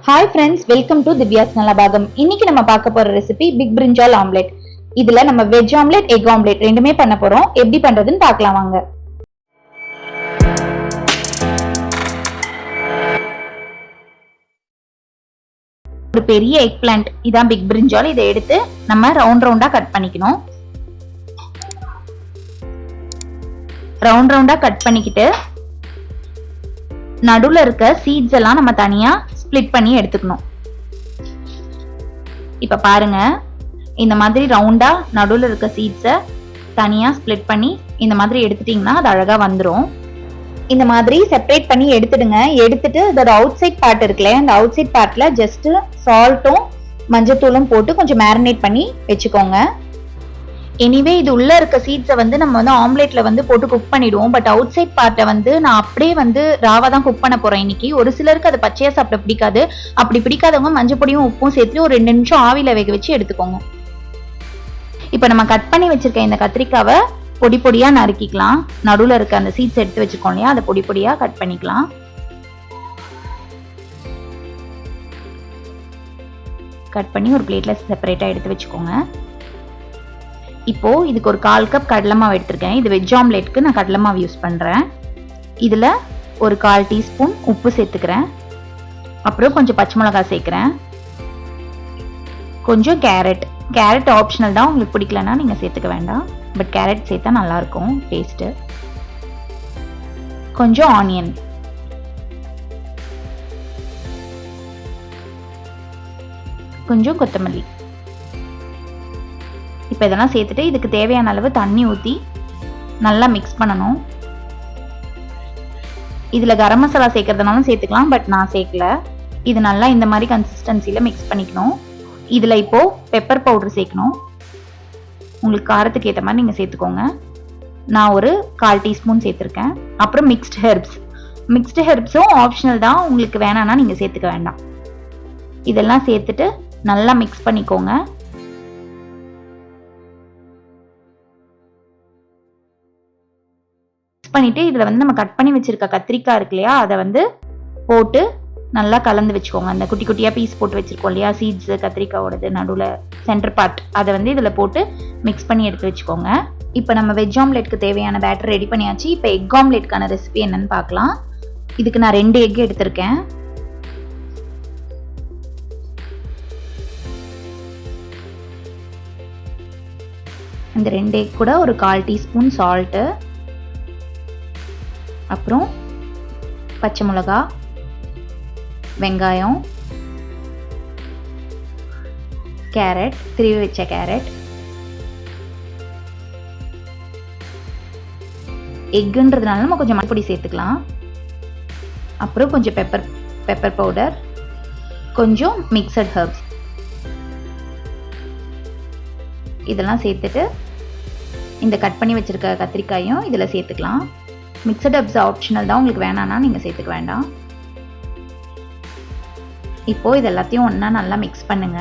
Hi friends, welcome to Divya's Nalabagam. இன்னைக்கு நம்ம பார்க்க போற ரெசிபி பிக் பிரிஞ்சால் ஆம்லெட். இதுல நம்ம வெஜ் ஆம்லெட், எக் ஆம்லெட் ரெண்டுமே பண்ண போறோம். எப்படி பண்றதுன்னு பார்க்கலாம் வாங்க. ஒரு பெரிய எக் பிளான்ட், இதான் பிக் பிரிஞ்சால். இதை எடுத்து நம்ம ரவுண்ட் ரவுண்டா கட் பண்ணிக்கணும். ரவுண்ட் ரவுண்டா கட் பண்ணிக்கிட்டு நடுவுல இருக்க சீட்ஸ் எல்லாம் நம்ம தனியா ஸ்ப்ளிட் பண்ணி எடுத்துக்கணும். இப்ப பாருங்க, இந்த மாதிரி ரவுண்டா நடுவுல இருக்க சீட்ஸை தனியா ஸ்ப்ளிட் பண்ணி இந்த மாதிரி எடுத்துட்டீங்கன்னா அது அழகா வந்துடும். இந்த மாதிரி செப்பரேட் பண்ணி எடுத்துடுங்க. எடுத்துட்டு அதோட அவுட் சைட் பார்ட் இருக்குல்ல, அந்த அவுட் சைட் பார்ட்ல ஜஸ்ட் சால்ட்டும் மஞ்சத்தூளும் போட்டு கொஞ்சம் மேரினேட் பண்ணி வச்சுக்கோங்க. எனிவே இது உள்ள இருக்க சீட்ஸை நம்ம ஆம்லேட்ல போட்டு குக் பண்ணிடுவோம். பட் அவுட் சைட் பார்ட்டை நான் அப்படியே ராவா தான் குக் பண்ண போறேன் இன்னைக்கு. ஒரு சிலருக்கு அது பச்சையா சாப்பிட பிடிக்காது. அப்படி பிடிக்காதவங்க மஞ்சள் பொடியும் உப்பும் சேர்த்து ஒரு 2 நிமிஷம் ஆவியில வேக வச்சு எடுத்துக்கோங்க. இப்ப நம்ம கட் பண்ணி வச்சிருக்க இந்த கத்திரிக்காவை பொடி பொடியா நறுக்கிக்கலாம். நடுவுல இருக்க அந்த சீட்ஸ் எடுத்து வச்சிருக்கோம் இல்லையா, அதை பொடி பொடியா கட் பண்ணிக்கலாம். கட் பண்ணி ஒரு பிளேட்ல செப்பரேட்டா எடுத்து வச்சுக்கோங்க. இப்போ இதுக்கு ஒரு 1/4 கப் கடலை மாவு எடுத்திருக்கேன். இது வெஜ் ஆம்லேட்க்கு நான் கடலை மாவு யூஸ் பண்றேன். இதுல ஒரு 1/4 டீஸ்பூன் உப்பு சேர்த்துக்கிறேன். அப்புறம் கொஞ்சம் பச்சை மிளகாய் சேர்க்கிறேன். கொஞ்சம் கேரட் ஆப்ஷனல் தான், உங்களுக்கு பிடிக்கலன்னா நீங்க சேர்த்துக்க வேண்டாம். பட் கேரட் சேர்த்தா நல்லா இருக்கும் டேஸ்ட். கொஞ்சம் ஆனியன், கொஞ்சம் கொத்தமல்லி. இப்போ இதெல்லாம் சேர்த்துட்டு இதுக்கு தேவையான அளவு தண்ணி ஊற்றி நல்லா மிக்ஸ் பண்ணணும். இதில் கரம் மசாலா சேர்க்கறதுனாலும் சேர்த்துக்கலாம், பட் நான் சேர்க்கல. இது நல்லா இந்த மாதிரி கன்சிஸ்டன்சியில் மிக்ஸ் பண்ணிக்கணும். இதில் இப்போது பெப்பர் பவுடர் சேர்க்கணும். உங்களுக்கு காரத்துக்கு ஏற்ற மாதிரி நீங்கள் சேர்த்துக்கோங்க. நான் ஒரு 1/4 டீஸ்பூன் சேர்த்துருக்கேன். அப்புறம் மிக்ஸ்டு ஹெர்ப்ஸும் ஆப்ஷனல் தான், உங்களுக்கு வேணான்னா நீங்கள் சேர்த்துக்க வேண்டாம். இதெல்லாம் சேர்த்துட்டு நல்லா மிக்ஸ் பண்ணிக்கோங்க. பண்ணிட்டு இதுல நம்ம கட் பண்ணி வச்சிருக்க கத்திரிக்காய் இருக்கு இல்லையா, அதை போட்டு நல்லா கலந்து வச்சுக்கோங்க. அந்த குட்டி குட்டியா பீஸ் போட்டு வச்சிருக்கோம் இல்லையா, சீட்ஸ் கத்திரிக்காயோடது நடுவுல சென்டர் பார்ட், அதை இதுல போட்டு மிக்ஸ் பண்ணி எடுத்து வச்சுக்கோங்க. இப்போ நம்ம வெஜ் ஆம்லெட்க்கு தேவையான பேட்டர் ரெடி பண்ணியாச்சு. இப்போ எக் ஆம்லெட்க்கான ரெசிபி என்னன்னு பார்க்கலாம். இதுக்கு நான் 2 எக் எடுத்திருக்கேன். இந்த 2 எக் கூட ஒரு 1/4 டீஸ்பூன் சால்ட்டு, அப்புறம் பச்சை மிளகா, வெங்காயம், கேரட், திருவி வச்ச கேரட், எக்குன்றதுனால நம்ம கொஞ்சம் மல்லிப்பொடி சேர்த்துக்கலாம். அப்புறம் கொஞ்சம் பெப்பர் பவுடர், கொஞ்சம் மிக்சட் ஹெர்ப்ஸ். இதெல்லாம் சேர்த்துட்டு இந்த கட் பண்ணி வச்சிருக்க கத்திரிக்காயும் இதில் சேர்த்துக்கலாம். மிக்சட் ஹெர்ப்ஸ் ஆப்ஷனல் தான், உங்களுக்கு வேணான்னா நீங்கள் சேர்த்துக்க வேண்டாம். இப்போ இது எல்லாத்தையும் ஒன்றா நல்லா மிக்ஸ் பண்ணுங்க.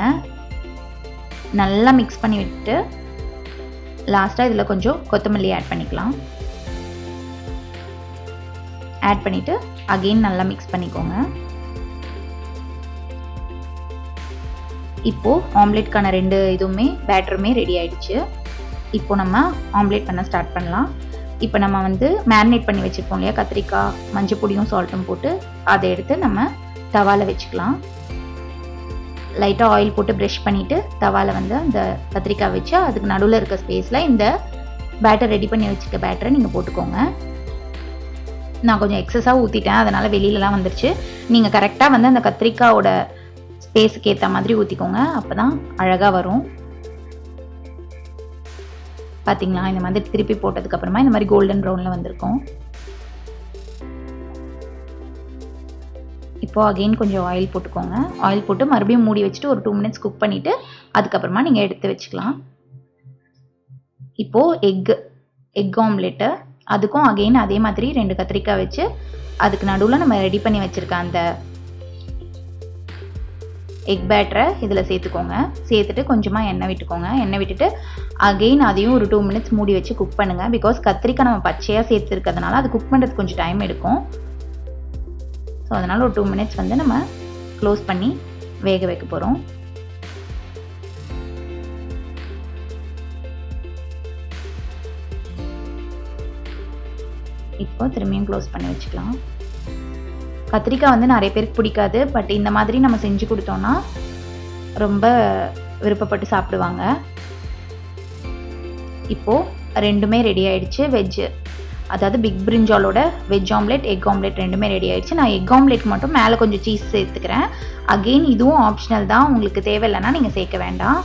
நல்லா மிக்ஸ் பண்ணி விட்டு லாஸ்ட்டாக இதில் கொஞ்சம் கொத்தமல்லி ஆட் பண்ணிக்கலாம். ஆட் பண்ணிவிட்டு அகெயின் நல்லா மிக்ஸ் பண்ணிக்கோங்க. இப்போது ஆம்லேட்கான 2 இதுவுமே பேட்டருமே ரெடி ஆயிடுச்சு. இப்போ நம்ம ஆம்லேட் பண்ண ஸ்டார்ட் பண்ணலாம். இப்போ நம்ம மேரினேட் பண்ணி வச்சுருப்போம் இல்லையா, கத்திரிக்காய் மஞ்சள் பொடியும் சால்ட்டும் போட்டு, அதை எடுத்து நம்ம தவாவில் வச்சுக்கலாம். லைட்டாக ஆயில் போட்டு ப்ரஷ் பண்ணிவிட்டு தவாவில் அந்த கத்திரிக்காய் வச்சு அதுக்கு நடுவில் இருக்க ஸ்பேஸில் இந்த பேட்டர் ரெடி பண்ணி வச்சுருக்க பேட்டரை நீங்கள் போட்டுக்கோங்க. நான் கொஞ்சம் எக்ஸஸாக ஊற்றிட்டேன், அதனால் வெளியிலலாம் வந்துருச்சு. நீங்கள் கரெக்டாக அந்த கத்திரிக்காயோட ஸ்பேஸுக்கு ஏற்ற மாதிரி ஊற்றிக்கோங்க, அப்போ தான் அழகாக வரும். பார்த்தீங்களா, இந்த மாதிரி திருப்பி போட்டதுக்கு அப்புறமா இந்த மாதிரி கோல்டன் ப்ரௌன்ல வந்திருக்கும். இப்போ அகெயின் கொஞ்சம் ஆயில் போட்டுக்கோங்க. ஆயில் போட்டு மறுபடியும் மூடி வச்சுட்டு ஒரு 2 மினிட்ஸ் குக் பண்ணிட்டு அதுக்கப்புறமா நீங்கள் எடுத்து வச்சுக்கலாம். இப்போ எக் ஆம்லெட்டு, அதுக்கும் அகெயின் அதே மாதிரி 2 கத்திரிக்காய் வச்சு அதுக்கு நடுவில் நம்ம ரெடி பண்ணி வச்சிருக்க அந்த எக் பேட்டரை இதில் சேர்த்துக்கோங்க. சேர்த்துட்டு கொஞ்சமாக எண்ணெய் விட்டுக்கோங்க. எண்ணெய் விட்டுட்டு அகெயின் அதையும் ஒரு 2 மினிட்ஸ் மூடி வச்சு குக் பண்ணுங்கள். பிகாஸ் கத்திரிக்காய் நம்ம பச்சையாக சேர்த்துருக்கிறதுனால அது குக் பண்ணுறதுக்கு கொஞ்சம் டைம் எடுக்கும். ஸோ அதனால் ஒரு 2 மினிட்ஸ் நம்ம க்ளோஸ் பண்ணி வேக வைக்க போகிறோம். இப்போ திரும்பியும் க்ளோஸ் பண்ணி வச்சுக்கலாம். கத்திரிக்காய் வந்து நிறைய பேருக்கு பிடிக்காது. பட் இந்த மாதிரி நம்ம செஞ்சு கொடுத்தோம்னா ரொம்ப விருப்பப்பட்டு சாப்பிடுவாங்க. இப்போது ரெண்டுமே ரெடி ஆயிடுச்சு. வெஜ், அதாவது பிக் பிரிஞ்சாலோட வெஜ் ஆம்லெட், எக் ஆம்லெட் ரெண்டுமே ரெடி ஆயிடுச்சு. நான் எக் ஆம்லெட் மட்டும் மேலே கொஞ்சம் சீஸ் சேர்த்துக்கிறேன். அகெயின் இதுவும் ஆப்ஷனல் தான், உங்களுக்கு தேவையில்லைன்னா நீங்கள் சேர்க்க வேண்டாம்.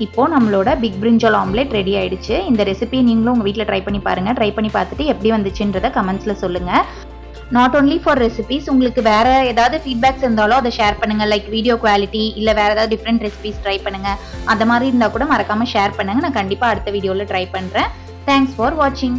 இப்போது நம்மளோட பிக் பிரிஞ்சால் ஆம்லெட் ரெடி ஆயிடுச்சு. இந்த ரெசிபியை நீங்களும் உங்கள் வீட்டில் ட்ரை பண்ணி பாருங்கள். ட்ரை பண்ணி பார்த்துட்டு எப்படி வந்துச்சுன்றதை கமெண்ட்ஸில் சொல்லுங்கள். நாட் ஓன்லி ஃபார் ரெசிபிஸ், உங்களுக்கு வேறு ஏதாவது ஃபீட்பேக்ஸ் இருந்தாலும் அதை ஷேர் பண்ணுங்கள். லைக் வீடியோ குவாலிட்டி இல்லை வேறு ஏதாவது டிஃப்ரெண்ட் ரெசிபிஸ் ட்ரை பண்ணுங்கள். அந்த மாதிரி இருந்தால் கூட மறக்காமல் ஷேர் பண்ணுங்கள். நான் கண்டிப்பாக அடுத்த வீடியோவில் ட்ரை பண்ணுறேன். தேங்க்ஸ் ஃபார் வாட்சிங்.